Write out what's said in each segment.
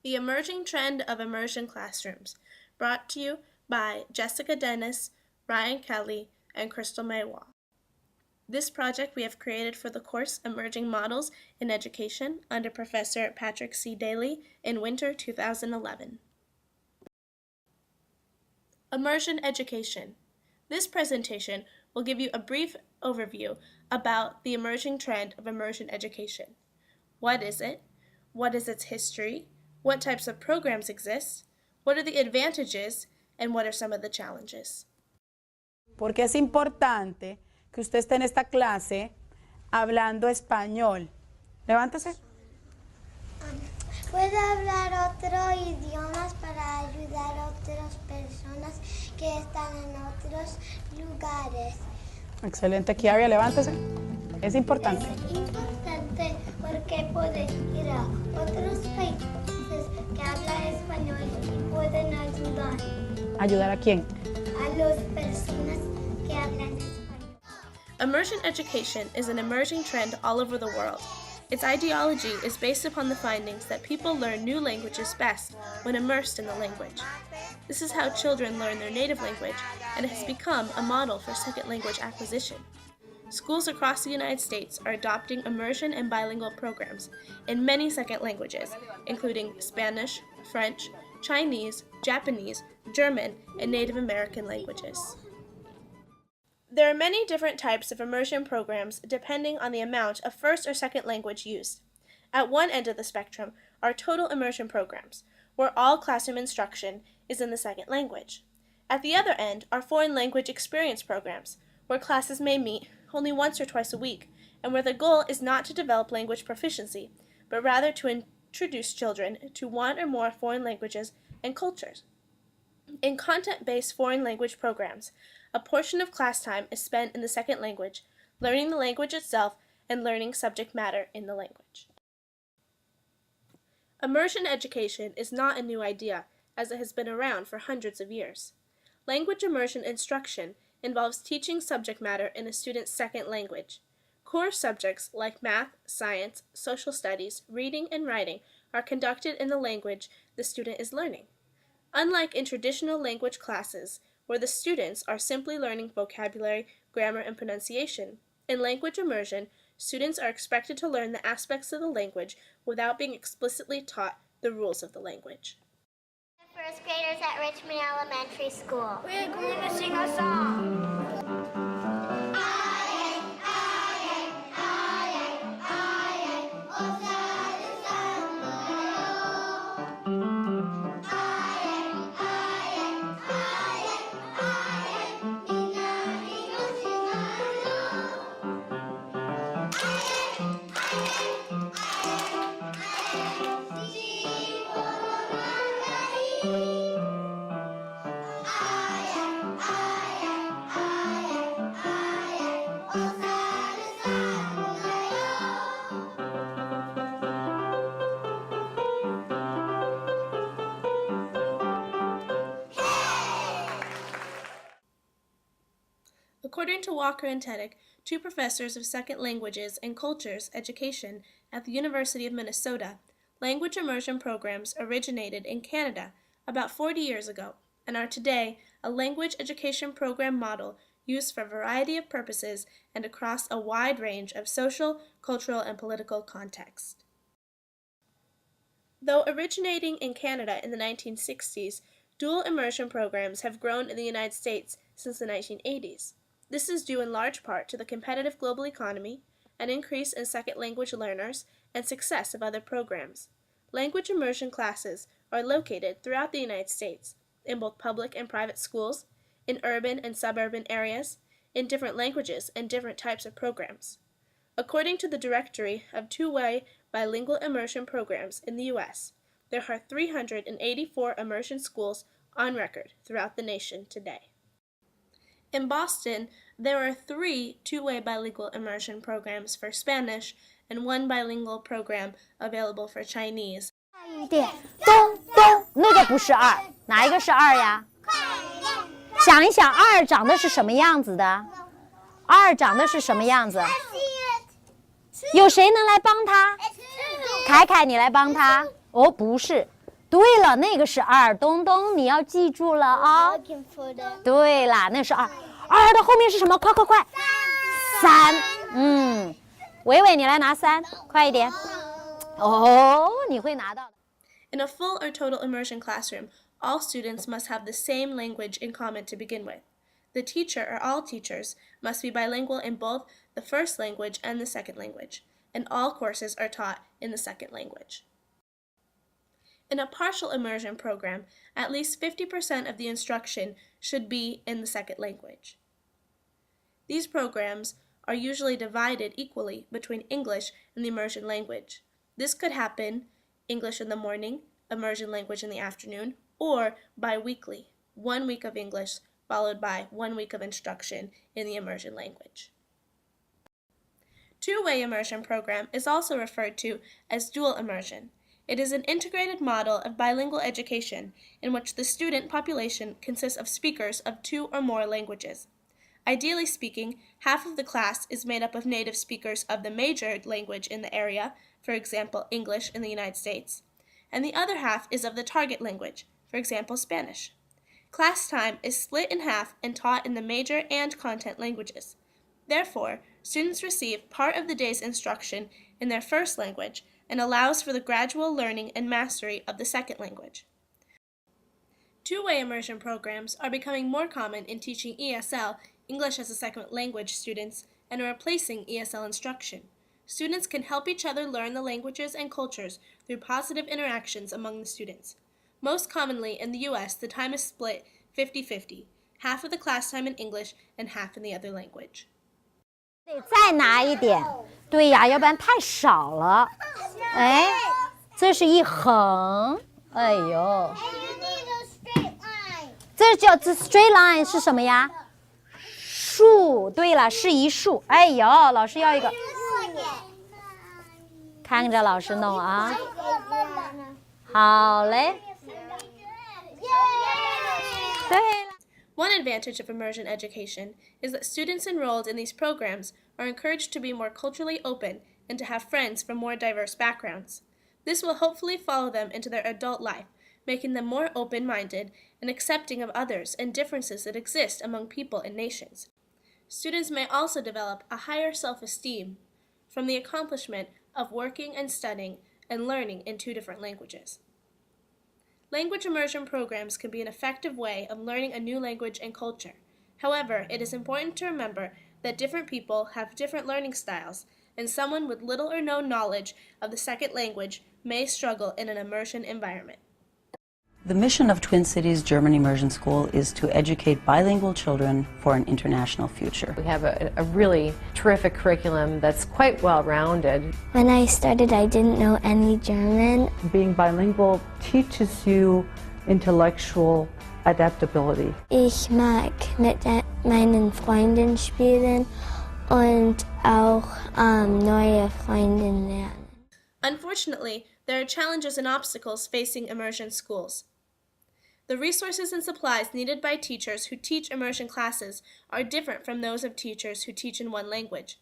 The Emerging Trend of Immersion Classrooms, brought to you by Jessica Dennis, Ryan Kelly, and Crystal Maywa. This project we have created for the course Emerging Models in Education under Professor Patrick C. Daly in winter 2011. Immersion Education. This presentation will give you a brief overview about the emerging trend of immersion education. What is it? What is its history? What types of programs exist? What are the advantages? And what are some of the challenges? Porque es importante que usted esté en esta clase hablando español. Levántese. Puedo hablar otros idiomas para ayudar a otras personas que están en otros lugares. Excelente, Kiaria, levántese. Es importante. Es importante porque puede ir a otros países que hablan español y pueden ayudar. ¿Ayudar a quién? A las personas que hablan español. Immersion education is an emerging trend all over the world. Its ideology is based upon the findings that people learn new languages best when immersed in the language. This is how children learn their native language, and it has become a model for second language acquisition. Schools across the United States are adopting immersion and bilingual programs in many second languages, including Spanish, French, Chinese, Japanese, German, and Native American languages. There are many different types of immersion programs depending on the amount of first or second language used. At one end of the spectrum are total immersion programs, where all classroom instruction is in the second language. At the other end are foreign language experience programs, where classes may meet only once or twice a week, and where the goal is not to develop language proficiency, but rather to introduce children to one or more foreign languages and cultures. In content-based foreign language programs, a portion of class time is spent in the second language, learning the language itself and learning subject matter in the language. Immersion education is not a new idea, as it has been around for hundreds of years. Language immersion instruction involves teaching subject matter in a student's second language. Core subjects like math, science, social studies, reading, and writing are conducted in the language the student is learning. Unlike in traditional language classes, where the students are simply learning vocabulary, grammar, and pronunciation, in language immersion, students are expected to learn the aspects of the language without being explicitly taught the rules of the language. First graders at Richmond Elementary School. We're going to sing a song. According to Walker and Teddick, two professors of second languages and cultures education at the University of Minnesota, language immersion programs originated in Canada about 40 years ago and are today a language education program model used for a variety of purposes and across a wide range of social, cultural, and political contexts. Though originating in Canada in the 1960s, dual immersion programs have grown in the United States since the 1980s. This is due in large part to the competitive global economy, an increase in second language learners, and success of other programs. Language immersion classes are located throughout the United States, in both public and private schools, in urban and suburban areas, in different languages and different types of programs. According to the Directory of Two-Way Bilingual Immersion Programs in the U.S., there are 384 immersion schools on record throughout the nation today. In Boston, there are 3 two-way bilingual immersion programs for Spanish and 1 bilingual program available for Chinese. 那个不是2，哪一个是2呀？想一想2长得是什么样子的？2长得是什么样子？有谁能来帮他？凯凯，你来帮他。哦，不是，对了，那个是2，东东你要记住了啊。Looking for the 对啦，那是2，2的后面是什么？快快快！3，伟伟你来拿3，快一点。哦，你会拿到的。In a full or total immersion classroom, all students must have the same language in common to begin with. The teacher or all teachers must be bilingual in both the first language and the second language, and all courses are taught in the second language. In a partial immersion program, at least 50% of the instruction should be in the second language. These programs are usually divided equally between English and the immersion language. This could happen English in the morning, immersion language in the afternoon, or bi-weekly, 1 week of English followed by 1 week of instruction in the immersion language. Two-way immersion program is also referred to as dual immersion. It is an integrated model of bilingual education in which the student population consists of speakers of 2 or more languages. Ideally speaking, half of the class is made up of native speakers of the major language in the area, for example, English in the United States, and the other half is of the target language, for example, Spanish. Class time is split in half and taught in the major and content languages. Therefore, students receive part of the day's instruction in their first language and allows for the gradual learning and mastery of the second language. Two-way immersion programs are becoming more common in teaching ESL, English as a second language, students, and are replacing ESL instruction. Students can help each other learn the languages and cultures through positive interactions among the students. Most commonly in the US, the time is split 50-50, half of the class time in English and half in the other language. 得再拿一点，对呀，要不然太少了。哎，这是一横，哎呦，这这 straight line 是什么呀？竖，对了，是一竖。哎呦，老师要一个，看着老师弄啊。好嘞。对了。One advantage of immersion education is that students enrolled in these programs are encouraged to be more culturally open and to have friends from more diverse backgrounds. This will hopefully follow them into their adult life, making them more open-minded and accepting of others and differences that exist among people and nations. Students may also develop a higher self-esteem from the accomplishment of working and studying and learning in 2 different languages. Language immersion programs can be an effective way of learning a new language and culture. However, it is important to remember that different people have different learning styles, and someone with little or no knowledge of the second language may struggle in an immersion environment. The mission of Twin Cities German Immersion School is to educate bilingual children for an international future. We have a really terrific curriculum that's quite well-rounded. When I started, I didn't know any German. Being bilingual teaches you intellectual adaptability. Ich mag mit meinen Freunden spielen und auch neue Freunde lernen. Unfortunately, there are challenges and obstacles facing immersion schools. The resources and supplies needed by teachers who teach immersion classes are different from those of teachers who teach in one language.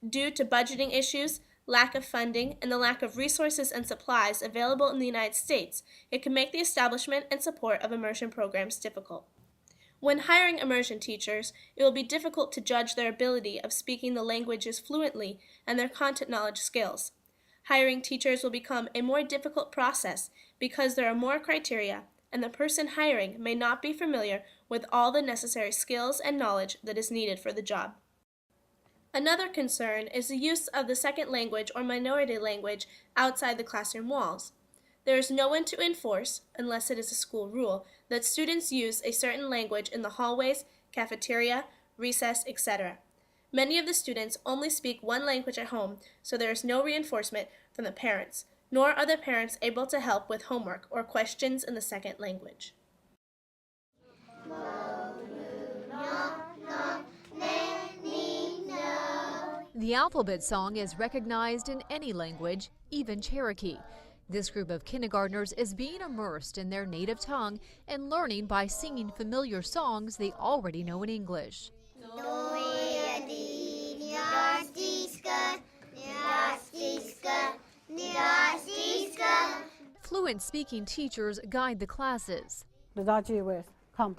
Due to budgeting issues, lack of funding, and the lack of resources and supplies available in the United States, it can make the establishment and support of immersion programs difficult. When hiring immersion teachers, it will be difficult to judge their ability of speaking the languages fluently and their content knowledge skills. Hiring teachers will become a more difficult process because there are more criteria, and the person hiring may not be familiar with all the necessary skills and knowledge that is needed for the job. Another concern is the use of the second language or minority language outside the classroom walls. There is no one to enforce, unless it is a school rule, that students use a certain language in the hallways, cafeteria, recess, etc. Many of the students only speak one language at home, so there is no reinforcement from the parents, nor are the parents able to help with homework or questions in the second language. The alphabet song is recognized in any language, even Cherokee. This group of kindergartners is being immersed in their native tongue and learning by singing familiar songs they already know in English. Fluent speaking teachers guide the classes. The Daji with, come.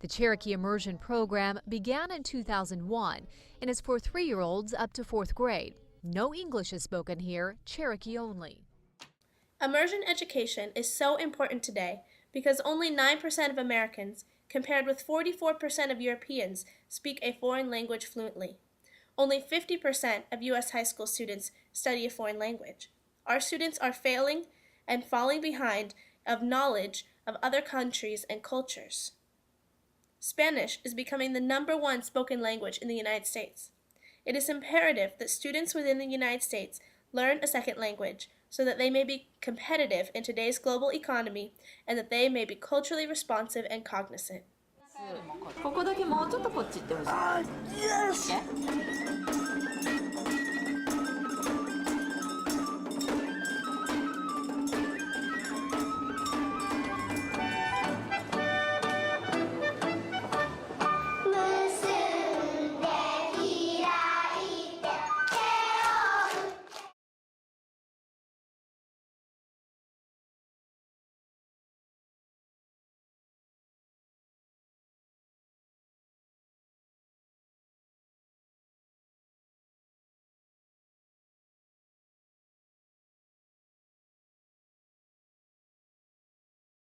The Cherokee Immersion program began in 2001 and is for 3-year-olds up to 4th grade. No English is spoken here, Cherokee only. Immersion education is so important today because only 9% of Americans, compared with 44% of Europeans, speak a foreign language fluently. Only 50% of U.S. high school students study a foreign language. Our students are failing and falling behind of knowledge of other countries and cultures. Spanish is becoming the #1 spoken language in the United States. It is imperative that students within the United States learn a second language so that they may be competitive in today's global economy and that they may be culturally responsive and cognizant. ここだけもうちょっとこっち行ってほしい。